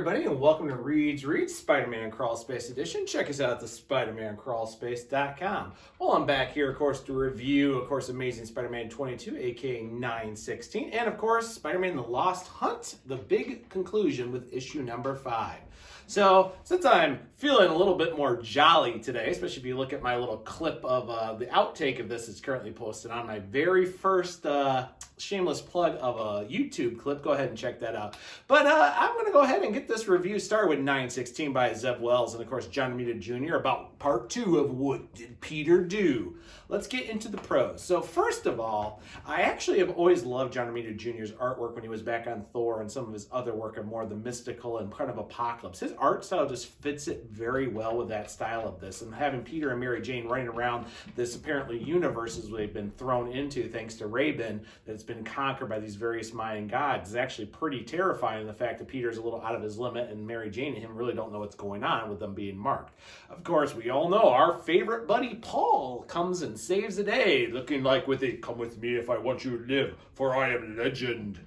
everybody, and welcome to Reed's Reads Spider-Man Crawl Space Edition. Check us out at the SpidermanCrawlspace.com. Well, I'm back here, of course, to review, of course, Amazing Spider-Man 22, aka 916, and, of course, Spider-Man The Lost Hunt, the big conclusion with issue number 5. So, since I'm feeling a little bit more jolly today, especially if you look at my little clip of the outtake of this, it's currently posted on my very first shameless plug of a YouTube clip. Go ahead and check that out. But I'm going to go ahead and get this review started with 916 by Zeb Wells and, of course, John Romita Jr. about part 2 of What Did Peter Do? Let's get into the pros. So, first of all, I actually have always loved John Romita Jr.'s artwork when he was back on Thor and some of his other work of more the mystical and kind of apocalypse. His art style just fits it very well with that style of this. And having Peter and Mary Jane running around this apparently universes they've been thrown into thanks to Rabin that's been conquered by these various Mayan gods is actually pretty terrifying. The fact that Peter's a little out of his limit and Mary Jane and him really don't know what's going on with them being marked. Of course, we all know our favorite buddy Paul comes and saves the day, looking like with it, "Come with me if I want you to live, for I am legend."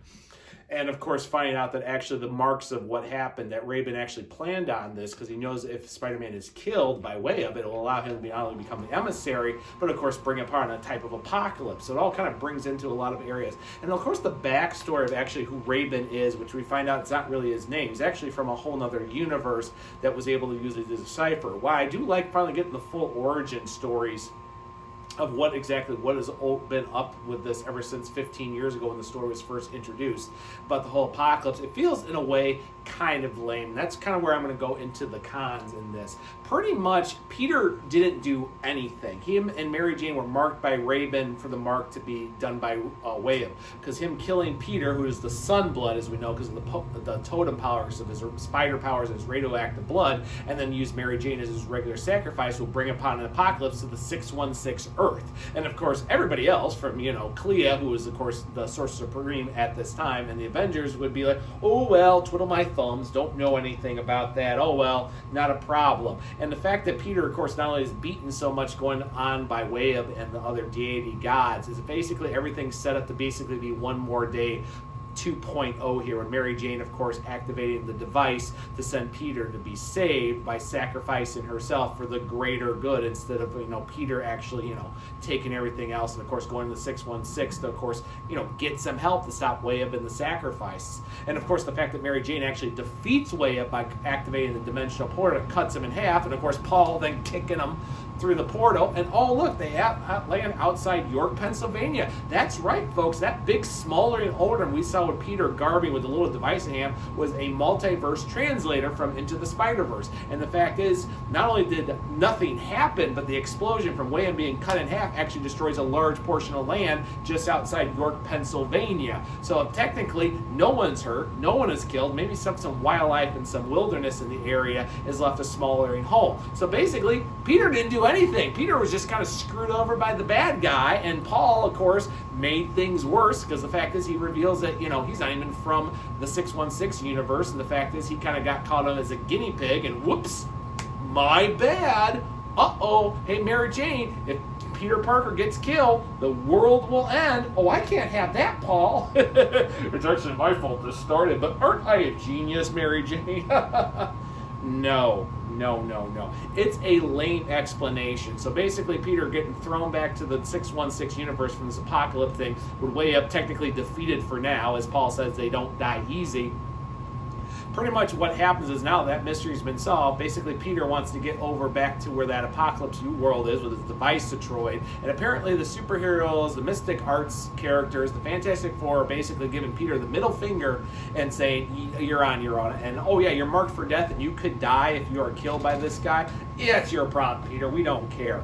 And of course, finding out that actually the marks of what happened, that Rabin actually planned on this because he knows if Spider-Man is killed by way of it, will allow him to be not only become the emissary, but of course bring upon a type of apocalypse. So it all kind of brings into a lot of areas. And of course, the backstory of actually who Rabin is, which we find out it's not really his name. He's actually from a whole other universe that was able to use it to decipher. Why I do like finally getting the full origin stories of what has been up with this ever since 15 years ago when the story was first introduced. But the whole apocalypse, it feels in a way kind of lame. That's kind of where I'm going to go into the cons in this. Pretty much, Peter didn't do anything. Him and Mary Jane were marked by Rabin for the mark to be done by way of. Because him killing Peter, who is the sun blood, as we know, because of the totem powers of his spider powers and his radioactive blood, and then use Mary Jane as his regular sacrifice, will bring upon an apocalypse to the 616 Earth. And of course, everybody else from, Clea, who was, of course, the Sorcerer Supreme at this time, and the Avengers would be like, oh, well, twiddle my thumbs, don't know anything about that, oh, well, not a problem. And the fact that Peter, of course, not only is beaten so much going on by way of and the other deity gods, is basically everything's set up to basically be one more day 2.0 here, when Mary Jane, of course, activating the device to send Peter to be saved by sacrificing herself for the greater good instead of, Peter actually, taking everything else, and of course going to the 616 to, of course, get some help to stop Wayab in the sacrifices. And of course the fact that Mary Jane actually defeats Wayab by activating the dimensional portal, cuts him in half, and of course Paul then kicking him through the portal, and oh look, they land outside York, Pennsylvania. That's right, folks, that big smoldering odor we saw with Peter Garvey with the little device in hand was a multiverse translator from Into the Spider-Verse. And the fact is, not only did nothing happen, but the explosion from Wayne being cut in half actually destroys a large portion of land just outside York, Pennsylvania. So technically, no one's hurt, no one is killed, maybe some wildlife and some wilderness in the area is left a smoldering hole. So basically, Peter didn't do anything. Peter was just kind of screwed over by the bad guy, and Paul, of course, made things worse because the fact is he reveals that, he's not even from the 616 universe, and the fact is he kind of got caught on as a guinea pig, and whoops, my bad. Uh-oh, hey, Mary Jane, if Peter Parker gets killed, the world will end. Oh, I can't have that, Paul. It's actually my fault this started, but aren't I a genius, Mary Jane? No. It's a lame explanation. So basically, Peter getting thrown back to the 616 universe from this apocalypse thing would weigh up technically defeated for now. As Paul says, they don't die easy. Pretty much what happens is now that mystery's been solved, basically Peter wants to get over back to where that apocalypse world is with his device destroyed. And apparently the superheroes, the Mystic Arts characters, the Fantastic Four are basically giving Peter the middle finger and saying, you're on. And oh yeah, you're marked for death and you could die if you are killed by this guy. Yeah, it's your problem, Peter. We don't care.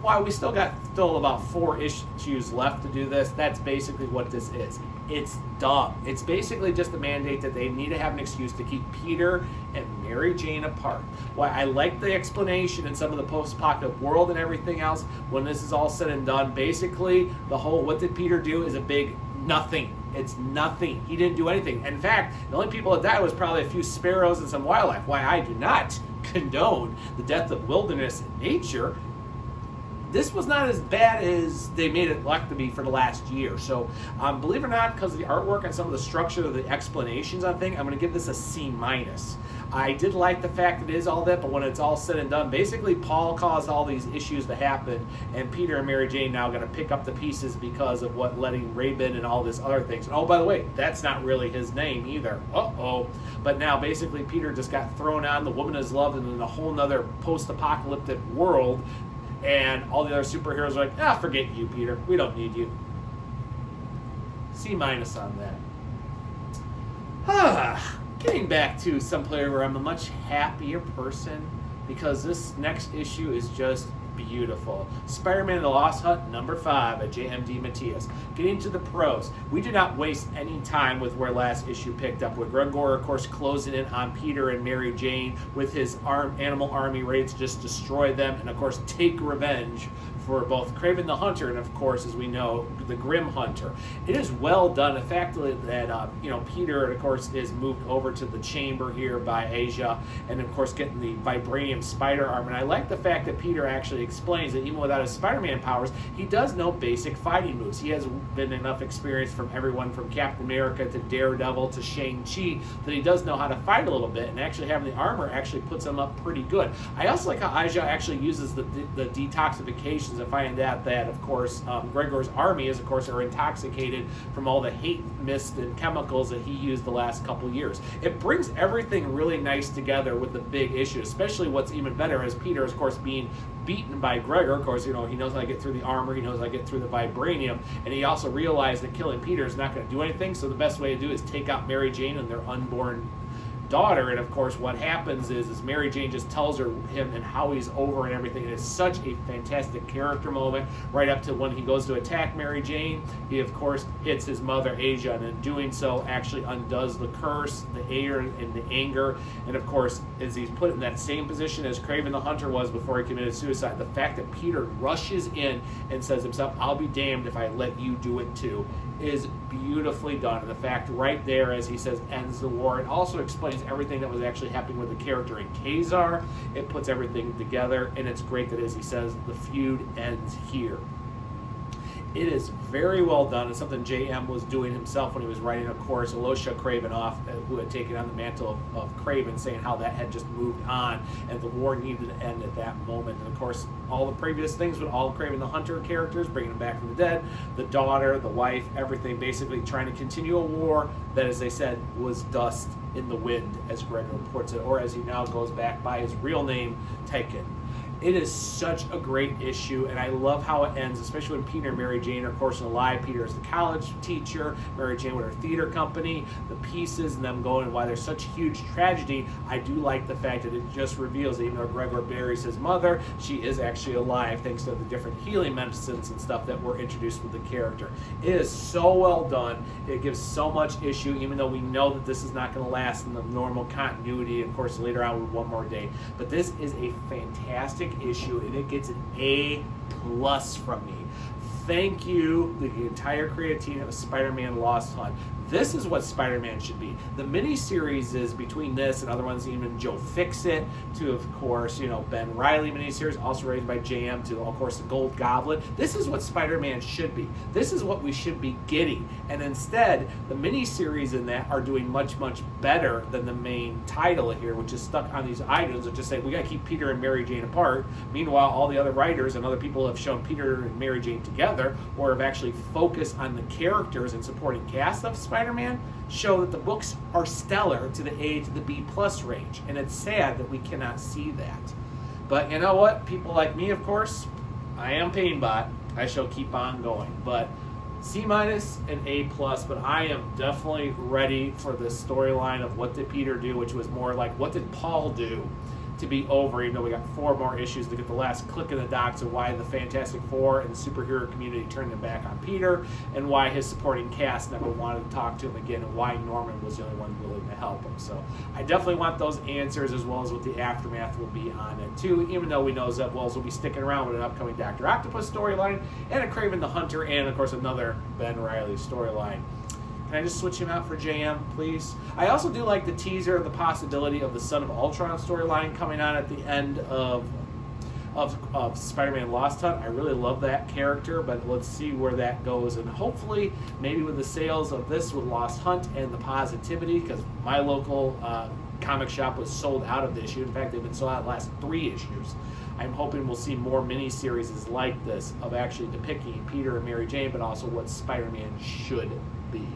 Why, we still about 4 issues left to do this. That's basically what this is. It's dumb. It's basically just a mandate that they need to have an excuse to keep Peter and Mary Jane apart. Why, I like the explanation in some of the post-apocalyptic world and everything else. When this is all said and done, basically the whole what did Peter do is a big nothing. It's nothing. He didn't do anything. In fact, the only people that died was probably a few sparrows and some wildlife. Why, I do not condone the death of wilderness and nature. this was not as bad as they made it look to be for the last year. So believe it or not, because of the artwork and some of the structure of the explanations on things, I'm going to give this a C-. I did like the fact that it is all that, but when it's all said and done, basically Paul caused all these issues to happen, and Peter and Mary Jane now going to pick up the pieces because of what letting Raven and all this other things. And oh, by the way, that's not really his name either. Uh-oh. But now basically Peter just got thrown on, the woman is loved, and in a whole nother post-apocalyptic world, and all the other superheroes are like, forget you, Peter. We don't need you. C- on that. Getting back to some player where I'm a much happier person because this next issue is just beautiful. Spider-Man and the Lost Hunt, number 5 by J.M.D. Matias. Getting to the pros, we did not waste any time with where last issue picked up, with Gregor, of course, closing in on Peter and Mary Jane with his animal army ready to just destroy them and, of course, take revenge for both Kraven the Hunter and, of course, as we know, the Grim Hunter. It is well done. The fact that Peter, of course, is moved over to the chamber here by Asia, and of course getting the vibranium spider arm. And I like the fact that Peter actually explains that even without his Spider-Man powers, he does know basic fighting moves. He has been enough experience from everyone from Captain America to Daredevil to Shang-Chi that he does know how to fight a little bit, and actually having the armor actually puts him up pretty good. I also like how Asia actually uses the detoxification. I find that of course Gregor's army is, of course, are intoxicated from all the hate mist and chemicals that he used the last couple years. It brings everything really nice together with the big issue, especially what's even better as Peter is, of course, being beaten by Gregor. Of course, he knows how to get through the armor, he knows how to get through the vibranium, and he also realized that killing Peter is not going to do anything, so the best way to do it is take out Mary Jane and their unborn daughter. And of course what happens is Mary Jane just tells him and how he's over and everything. And it's such a fantastic character moment right up to when he goes to attack Mary Jane. He of course hits his mother Asia, and in doing so actually undoes the curse, the air and the anger. And of course, as he's put in that same position as Kraven the Hunter was before he committed suicide, the fact that Peter rushes in and says himself, "I'll be damned if I let you do it too," is beautifully done. And the fact right there, as he says, ends the war. It also explains everything that was actually happening with the character in Kazar. It puts everything together, and it's great that, as he says, the feud ends here. It is very well done. It's something J.M. was doing himself when he was writing, of course, Alosha Craven off, who had taken on the mantle of Craven, saying how that had just moved on and the war needed to end at that moment. And of course, all the previous things with all Craven the Hunter characters, bringing them back from the dead, the daughter, the wife, everything, basically trying to continue a war that, as they said, was dust in the wind, as Gregor puts it, or as he now goes back by his real name, Tykin. It is such a great issue, and I love how it ends, especially when Peter and Mary Jane are, of course, alive. Peter is the college teacher, Mary Jane with her theater company, the pieces, and them going, and why there's such huge tragedy. I do like the fact that it just reveals that even though Gregor buries his mother, she is actually alive thanks to the different healing medicines and stuff that were introduced with the character. It is so well done. It gives so much issue, even though we know that this is not going to last in the normal continuity, of course, later on with one more day. But this is a fantastic issue, and it gets an A+ from me. Thank you, the entire creative team of Spider-Man Lost Hunt. This is what Spider-Man should be. The miniseries is between this and other ones, even Joe Fixit, to, of course, Ben Reilly miniseries, also raised by JM, to, of course, the Gold Goblet. This is what Spider-Man should be. This is what we should be getting. And instead, the miniseries in that are doing much, much better than the main title here, which is stuck on these items that just say, we got to keep Peter and Mary Jane apart. Meanwhile, all the other writers and other people have shown Peter and Mary Jane together, or have actually focused on the characters and supporting cast of Spider-Man, show that the books are stellar to the A to the B+ range. And it's sad that we cannot see that. But you know what? People like me, of course, I am Painbot. I shall keep on going. But C- and A+, but I am definitely ready for the storyline of what did Peter do, which was more like what did Paul do, to be over, even though we got 4 more issues to get the last click in the docs of why the Fantastic Four and the superhero community turned their back on Peter, and why his supporting cast never wanted to talk to him again, and why Norman was the only one willing to help him. So I definitely want those answers, as well as what the aftermath will be on it too, even though we know Zeb Wells will be sticking around with an upcoming Dr. Octopus storyline, and a Kraven the Hunter, and of course another Ben Reilly storyline. Can I just switch him out for JM, please? I also do like the teaser of the possibility of the Son of Ultron storyline coming on at the end of of Spider-Man Lost Hunt. I really love that character, but let's see where that goes. And hopefully, maybe with the sales of this with Lost Hunt and the positivity, because my local comic shop was sold out of the issue. In fact, they've been sold out the last 3 issues. I'm hoping we'll see more mini-series like this of actually depicting Peter and Mary Jane, but also what Spider-Man should be.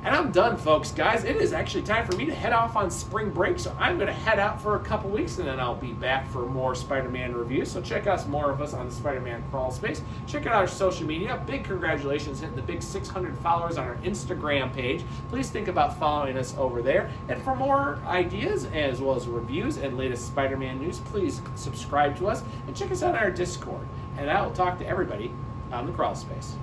And I'm done, folks, guys. It is actually time for me to head off on spring break, so I'm going to head out for a couple weeks, and then I'll be back for more Spider-Man reviews. So check out more of us on the Spider-Man Crawl Space. Check out our social media. Big congratulations hitting the big 600 followers on our Instagram page. Please think about following us over there. And for more ideas, as well as reviews and latest Spider-Man news, please subscribe to us and check us out on our Discord. And I will talk to everybody on the Crawl Space.